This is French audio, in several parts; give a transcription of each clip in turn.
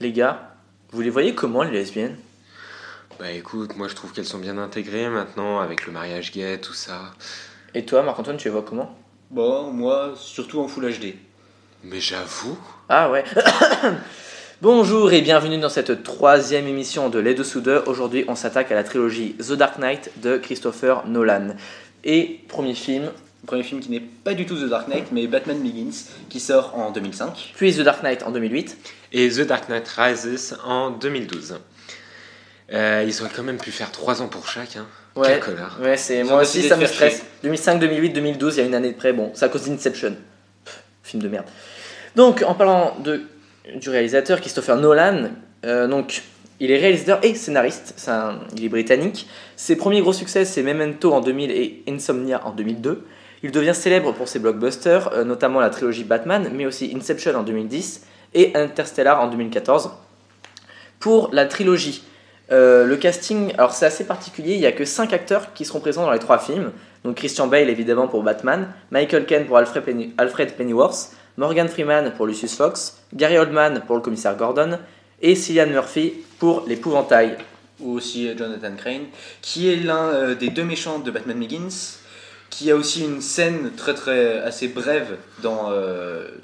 les gars, vous les voyez comment les lesbiennes? Bah écoute, moi je trouve qu'elles sont bien intégrées maintenant avec le mariage gay, tout ça. Et toi, Marc-Antoine, tu les vois comment? Bon, moi, surtout en Full HD. Mais j'avoue. Ah ouais. Bonjour et bienvenue dans cette troisième émission de Les Dessous d'eux. Aujourd'hui, on s'attaque à la trilogie The Dark Knight de Christopher Nolan. Et premier film, Qui n'est pas du tout The Dark Knight, mais Batman Begins, qui sort en 2005. puis The Dark Knight en 2008. Et The Dark Knight Rises en 2012. Ils auraient quand même pu faire 3 ans pour chaque, hein. Ouais, Quel connard. ouais, c'est Ils moi ont aussi décidé ça de me faire stresse. chier. 2005, 2008, 2012, il y a une année de près. Bon, c'est à cause d'Inception. Film de merde. Donc, en parlant du réalisateur Christopher Nolan, donc il est réalisateur et scénariste. Il est britannique. Ses premiers gros succès, c'est Memento en 2000 et Insomnia en 2002. Il devient célèbre pour ses blockbusters, notamment la trilogie Batman, mais aussi Inception en 2010 et Interstellar en 2014. Pour la trilogie, le casting, alors c'est assez particulier, il n'y a que 5 acteurs qui seront présents dans les 3 films. Donc Christian Bale évidemment pour Batman, Michael Caine pour Alfred Pennyworth, Morgan Freeman pour Lucius Fox, Gary Oldman pour le commissaire Gordon et Cillian Murphy pour l'épouvantail. Ou aussi Jonathan Crane, qui est l'un des deux méchants de Batman Begins, qui a aussi une scène assez brève dans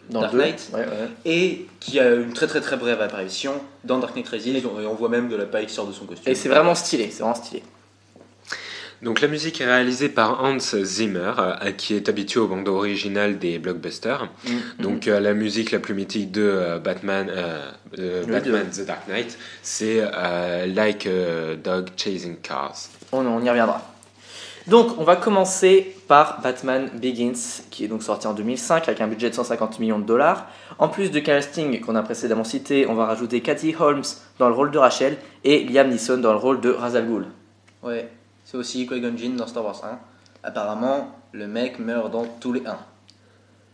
Dark le deux. Knight, Ouais. et qui a une très brève apparition dans Dark Knight Rises, et on voit même de la paille qui sort de son costume. Et c'est vraiment stylé, c'est vraiment stylé. Donc la musique est réalisée par Hans Zimmer, qui est habitué aux bandes originales des blockbusters. Donc la musique la plus mythique de Batman The Dark Knight, c'est Like a Dog Chasing Cars. On y reviendra. Donc on va commencer par Batman Begins, qui est donc sorti en 2005 avec un budget de 150 millions de dollars. En plus du casting qu'on a précédemment cité, on va rajouter Katie Holmes dans le rôle de Rachel et Liam Neeson dans le rôle de Ra's al Ghul. Ouais, c'est aussi Qui-Gon Jinn dans Star Wars 1. Apparemment, le mec meurt dans tous les 1.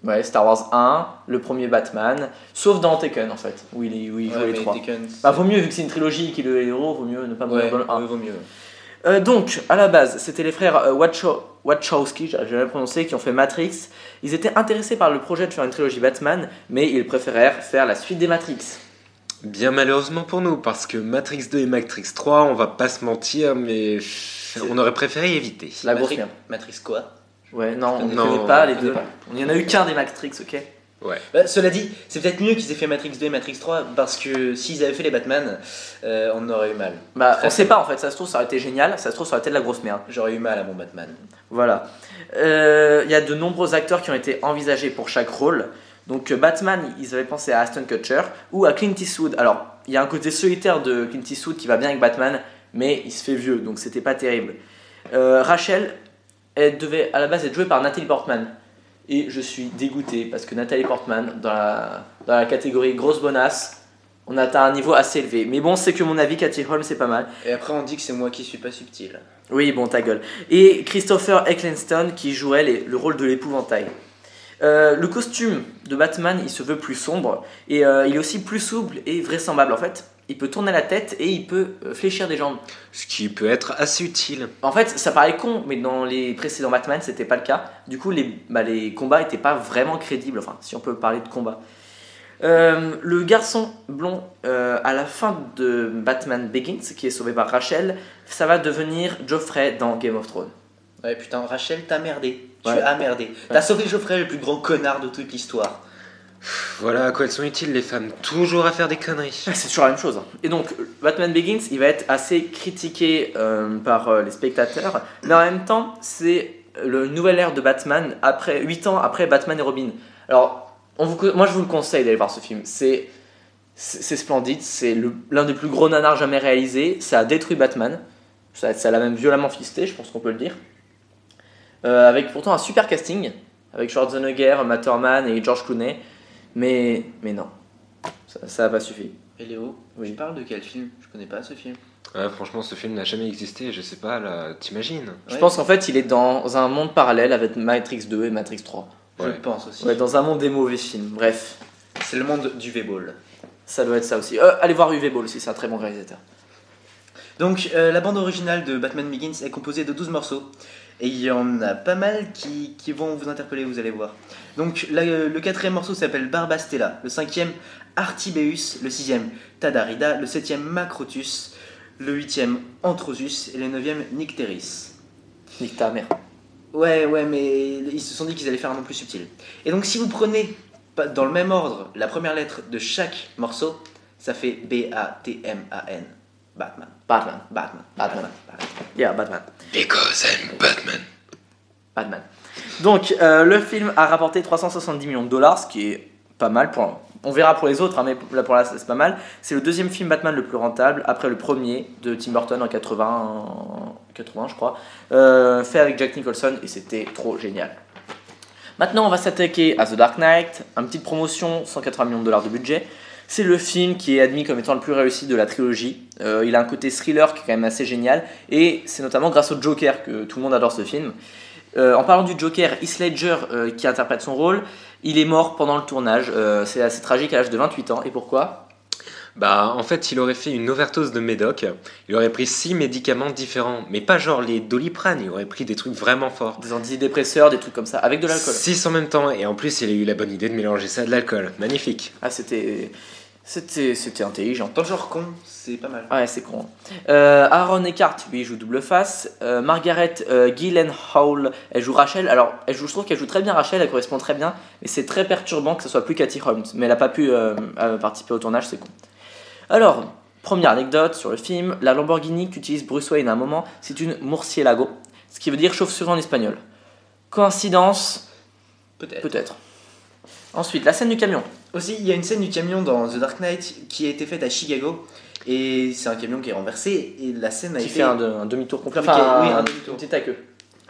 Ouais, Star Wars 1, le premier Batman, sauf dans Taken en fait, où il joue les 3. Bah vaut mieux, vu que c'est une trilogie qui est le héros, vaut mieux ne pas mourir dans le 1. Vaut mieux. Donc, à la base, c'était les frères Wachowski, j'ai jamais prononcé, qui ont fait Matrix. Ils étaient intéressés par le projet de faire une trilogie Batman, mais ils préférèrent faire la suite des Matrix. Bien malheureusement pour nous, parce que Matrix 2 et Matrix 3, on va pas se mentir, mais on aurait préféré éviter. La grosse merde. Matrix quoi? Ouais, non, on ne Non, connaît pas les on deux. connaît pas. Il n'y en a eu qu'un des Matrix, ok? Ouais. Bah, cela dit, c'est peut-être mieux qu'ils aient fait Matrix 2 et Matrix 3, parce que s'ils avaient fait les Batman, on aurait eu mal. Bah, on sait pas en fait, ça se trouve ça aurait été génial, ça se trouve ça aurait été de la grosse merde. J'aurais eu mal à mon Batman. Voilà. Il y a de nombreux acteurs qui ont été envisagés pour chaque rôle. Donc Batman, ils avaient pensé à Ashton Kutcher ou à Clint Eastwood. Alors, il y a un côté solitaire de Clint Eastwood qui va bien avec Batman, mais il se fait vieux, donc c'était pas terrible. Rachel, elle devait à la base être jouée par Natalie Portman. Et je suis dégoûté parce que Natalie Portman, dans la catégorie grosse bonasse, on atteint un niveau assez élevé. Mais bon, c'est que mon avis, Katie Holmes, c'est pas mal. Et après, on dit que c'est moi qui suis pas subtil. Oui, bon, ta gueule. Et Christopher Eccleston qui jouerait le rôle de l'épouvantail. Le costume de Batman, il se veut plus sombre et il est aussi plus souple et vraisemblable. En fait, il peut tourner la tête et il peut fléchir des jambes. Ce qui peut être assez utile. En fait, ça paraît con, mais dans les précédents Batman, c'était pas le cas. Du coup, les combats étaient pas vraiment crédibles. Enfin, si on peut parler de combat. Le garçon blond à la fin de Batman Begins, qui est sauvé par Rachel, ça va devenir Joffrey dans Game of Thrones. Ouais, putain, Rachel, t'as merdé. Tu Ouais. as merdé. T'as sauvé Geoffrey, le plus grand connard de toute l'histoire. Voilà à quoi elles sont utiles les femmes, toujours à faire des conneries. C'est toujours la même chose. Et donc, Batman Begins, il va être assez critiqué par les spectateurs, mais en même temps, c'est le nouvel ère de Batman, 8 ans après Batman et Robin. Alors, moi je vous le conseille d'aller voir ce film. C'est splendide, c'est l'un des plus gros nanars jamais réalisés, ça a détruit Batman, ça l'a même violemment fisté, je pense qu'on peut le dire. Avec pourtant un super casting, avec Schwarzenegger, Matt Damon et George Clooney, mais non, ça n'a pas suffi. Et Léo, Oui. tu parles de quel film? Je connais pas ce film. Ouais, franchement, ce film n'a jamais existé, je sais pas, là, t'imagines? Je pense qu'en fait, il est dans un monde parallèle avec Matrix 2 et Matrix 3. Je Ouais. pense aussi. Ouais, dans un monde des mauvais films. Bref, C'est le monde du V-Ball. ça doit être ça aussi. Allez voir UV Ball aussi, c'est un très bon réalisateur. Donc, la bande originale de Batman Begins est composée de 12 morceaux. Et il y en a pas mal qui vont vous interpeller, vous allez voir. Donc le quatrième morceau s'appelle Barbastella, le cinquième Artibeus, le sixième Tadarida, le septième Macrotus, le huitième Anthrosus et le neuvième Nycteris. Nique ta mère. Ouais, mais ils se sont dit qu'ils allaient faire un nom plus subtil. Et donc si vous prenez dans le même ordre la première lettre de chaque morceau, ça fait B-A-T-M-A-N. Batman. Batman. Batman. Batman. Yeah, Batman. Because I'm Batman. Batman. Donc, le film a rapporté 370 millions de dollars, ce qui est pas mal. On verra pour les autres, hein, mais là pour là, c'est pas mal. C'est le deuxième film Batman le plus rentable, après le premier de Tim Burton en 80 je crois, fait avec Jack Nicholson, et c'était trop génial. Maintenant, on va s'attaquer à The Dark Knight, une petite promotion, 180 millions de dollars de budget. C'est le film qui est admis comme étant le plus réussi de la trilogie. Il a un côté thriller qui est quand même assez génial, et c'est notamment grâce au Joker que tout le monde adore ce film. En parlant du Joker, Heath Ledger qui interprète son rôle, il est mort pendant le tournage. C'est assez tragique à l'âge de 28 ans. Et pourquoi ? Bah, en fait, il aurait fait une overdose de médoc. Il aurait pris 6 médicaments différents, mais pas genre les Doliprane. Il aurait pris des trucs vraiment forts. Des antidépresseurs, des trucs comme ça, avec de l'alcool. 6 en même temps, et en plus, il a eu la bonne idée de mélanger ça à de l'alcool. Magnifique. Ah, c'était intelligent. Dans le genre con, c'est pas mal. Ouais, c'est con. Aaron Eckhart, lui, il joue double face. Margaret Gyllenhaal, elle joue Rachel. Alors, je trouve qu'elle joue très bien Rachel, elle correspond très bien, mais c'est très perturbant que ce soit plus Katie Holmes. Mais elle n'a pas pu participer au tournage, c'est con. Alors, première anecdote sur le film, la Lamborghini qu'utilise Bruce Wayne à un moment, c'est une Murciélago, ce qui veut dire chauve-souris en espagnol. Coïncidence ? Peut-être. Ensuite, la scène du camion. Aussi, il y a une scène du camion dans The Dark Knight qui a été faite à Chicago. Et c'est un camion qui est renversé. Et la scène a qui été. fait un demi-tour complet. Oui, un demi-tour. Une petite à queue.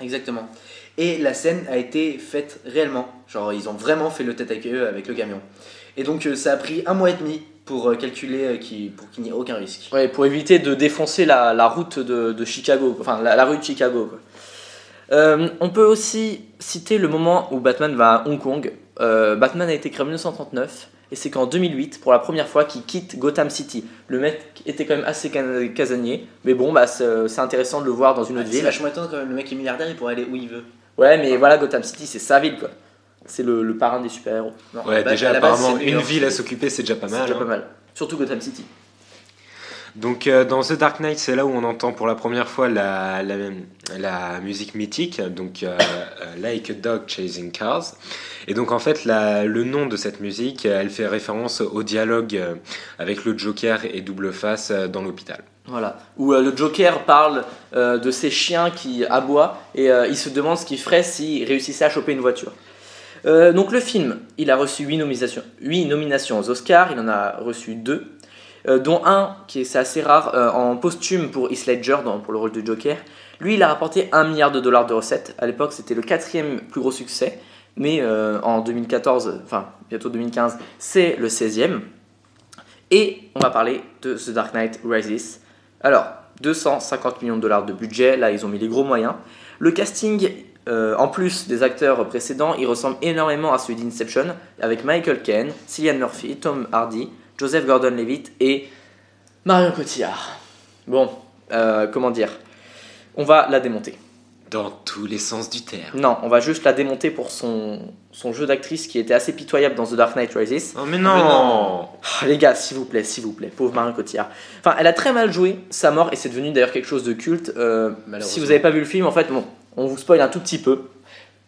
Exactement. Et la scène a été faite réellement. Genre, ils ont vraiment fait le tête à queue avec le camion. Et donc, ça a pris 1 mois et demi pour calculer pour qu'il n'y ait aucun risque. Ouais, pour éviter de défoncer la route de Chicago. Enfin, la rue de Chicago, quoi. On peut aussi citer le moment où Batman va à Hong Kong. Batman a été créé en 1939 et c'est qu'en 2008, pour la première fois, qu'il quitte Gotham City. Le mec était quand même assez casanier, mais bon, c'est intéressant de le voir dans une autre C'est ville. vachement étonnant quand même, le mec est milliardaire, il pourrait aller où il veut. Ouais, mais voilà, Gotham City, c'est sa ville, quoi. C'est le parrain des super-héros. Non, Ouais, déjà, à la base, apparemment, c'est New une York. ville à s'occuper, c'est déjà pas mal. C'est déjà hein. pas mal. Surtout Gotham City. Donc, dans The Dark Knight, c'est là où on entend pour la première fois la musique mythique, donc Like a Dog Chasing Cars. Et donc, en fait, le nom de cette musique, elle fait référence au dialogue avec le Joker et Double Face dans l'hôpital. Voilà. Où le Joker parle de ses chiens qui aboient et il se demande ce qu'il ferait s'il réussissait à choper une voiture. Donc le film, il a reçu 8 nominations aux Oscars, il en a reçu 2, dont un qui est assez rare en posthume pour Heath Ledger pour le rôle de Joker. Lui, il a rapporté $1 milliard de recettes. À l'époque, c'était le 4e plus gros succès, mais en 2014, enfin bientôt 2015, c'est le 16e. Et on va parler de The Dark Knight Rises. Alors, 250 millions de dollars de budget, là ils ont mis les gros moyens. Le casting, en plus des acteurs précédents, il ressemble énormément à celui d'Inception, avec Michael Caine, Cillian Murphy, Tom Hardy, Joseph Gordon-Levitt et Marion Cotillard. Bon, comment dire, on va la démonter. Dans tous les sens du terme. Non, on va juste la démonter pour son jeu d'actrice qui était assez pitoyable dans The Dark Knight Rises. Oh mais non, Ah, les gars, s'il vous plaît, pauvre Marion Cotillard. Enfin, elle a très mal joué sa mort et c'est devenu d'ailleurs quelque chose de culte. Si vous n'avez pas vu le film, en fait, bon, on vous spoil un tout petit peu.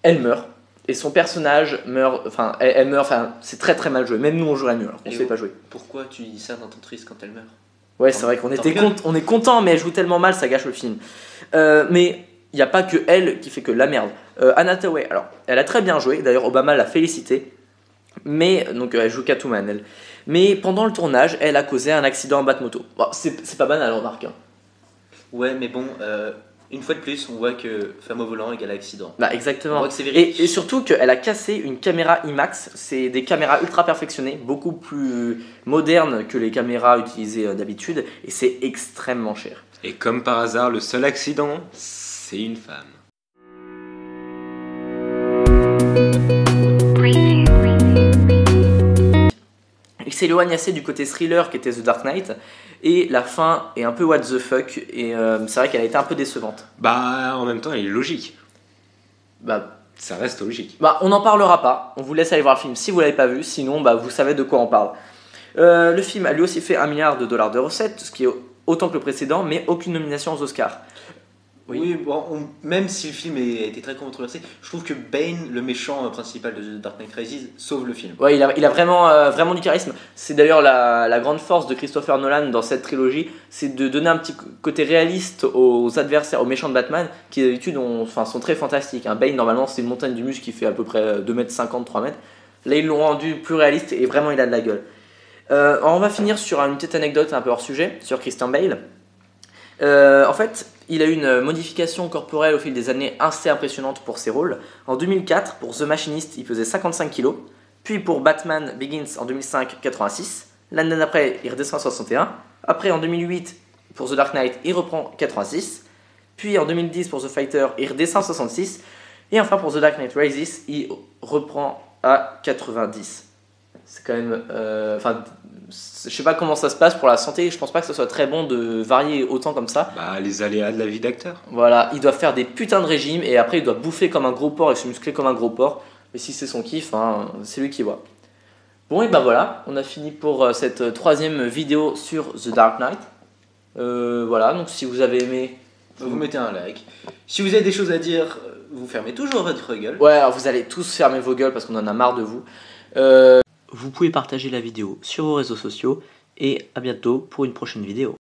Elle meurt et son personnage meurt. Enfin, elle meurt. Enfin, c'est très très mal joué. Même nous, on jouerait mieux alors qu'on ne sait pas jouer. Pourquoi tu dis ça dans ton triste quand elle meurt ? Ouais, c'est vrai qu'on on est content, mais elle joue tellement mal, ça gâche le film. Mais il n'y a pas que elle qui fait que la merde. Anna Hathaway, alors, elle a très bien joué. D'ailleurs, Obama l'a félicité. Mais, donc, elle joue Catwoman, elle. Mais pendant le tournage, elle a causé un accident en Batmoto. Bon, c'est pas banal, remarque. Hein. Ouais, mais bon, une fois de plus, on voit que femme au volant égale accident. Bah, On exactement. voit que c'est véridique. Et surtout qu'elle a cassé une caméra IMAX. C'est des caméras ultra perfectionnées, beaucoup plus modernes que les caméras utilisées d'habitude. Et c'est extrêmement cher. Et comme par hasard, le seul accident, c'est une femme. Il s'éloigne assez du côté thriller qui était The Dark Knight. Et la fin est un peu what the fuck. Et c'est vrai qu'elle a été un peu décevante. Bah, en même temps, elle est logique. Bah, Ça reste logique. bah, on n'en parlera pas, on vous laisse aller voir le film si vous l'avez pas vu, sinon bah, vous savez de quoi on parle. Le film a lui aussi fait $1 milliard de recettes, ce qui est autant que le précédent, mais aucune nomination aux Oscars. Oui, bon, même si le film a été très controversé, je trouve que Bane, le méchant principal de The Dark Knight Rises, sauve le film. Ouais, il a vraiment du charisme. C'est d'ailleurs la grande force de Christopher Nolan dans cette trilogie, c'est de donner un petit côté réaliste aux adversaires, aux méchants de Batman, qui d'habitude sont très fantastiques. Bane, normalement, c'est une montagne du muscle qui fait à peu près 2,50 m, 3 m. Là, ils l'ont rendu plus réaliste et vraiment, il a de la gueule. On va finir sur une petite anecdote un peu hors sujet, sur Christian Bale. En fait, il a eu une modification corporelle au fil des années assez impressionnante pour ses rôles. En 2004, pour The Machinist, il faisait 55 kg. Puis pour Batman Begins en 2005, 86. L'année d'après, il redescend à 61. Après, en 2008, pour The Dark Knight, il reprend 86. Puis en 2010, pour The Fighter, il redescend à 66. Et enfin, pour The Dark Knight Rises, il reprend à 90. C'est quand même... je sais pas comment ça se passe pour la santé, je pense pas que ce soit très bon de varier autant comme ça. Bah, les aléas de la vie d'acteur. Voilà, il doit faire des putains de régimes et après il doit bouffer comme un gros porc et se muscler comme un gros porc. Mais si c'est son kiff, c'est lui qui voit. Bon, et ben voilà, on a fini pour cette 3e vidéo sur The Dark Knight. Voilà, donc si vous avez aimé... Vous mettez un like. Si vous avez des choses à dire, vous fermez toujours votre gueule. Ouais, alors vous allez tous fermer vos gueules parce qu'on en a marre de vous. Vous pouvez partager la vidéo sur vos réseaux sociaux et à bientôt pour une prochaine vidéo.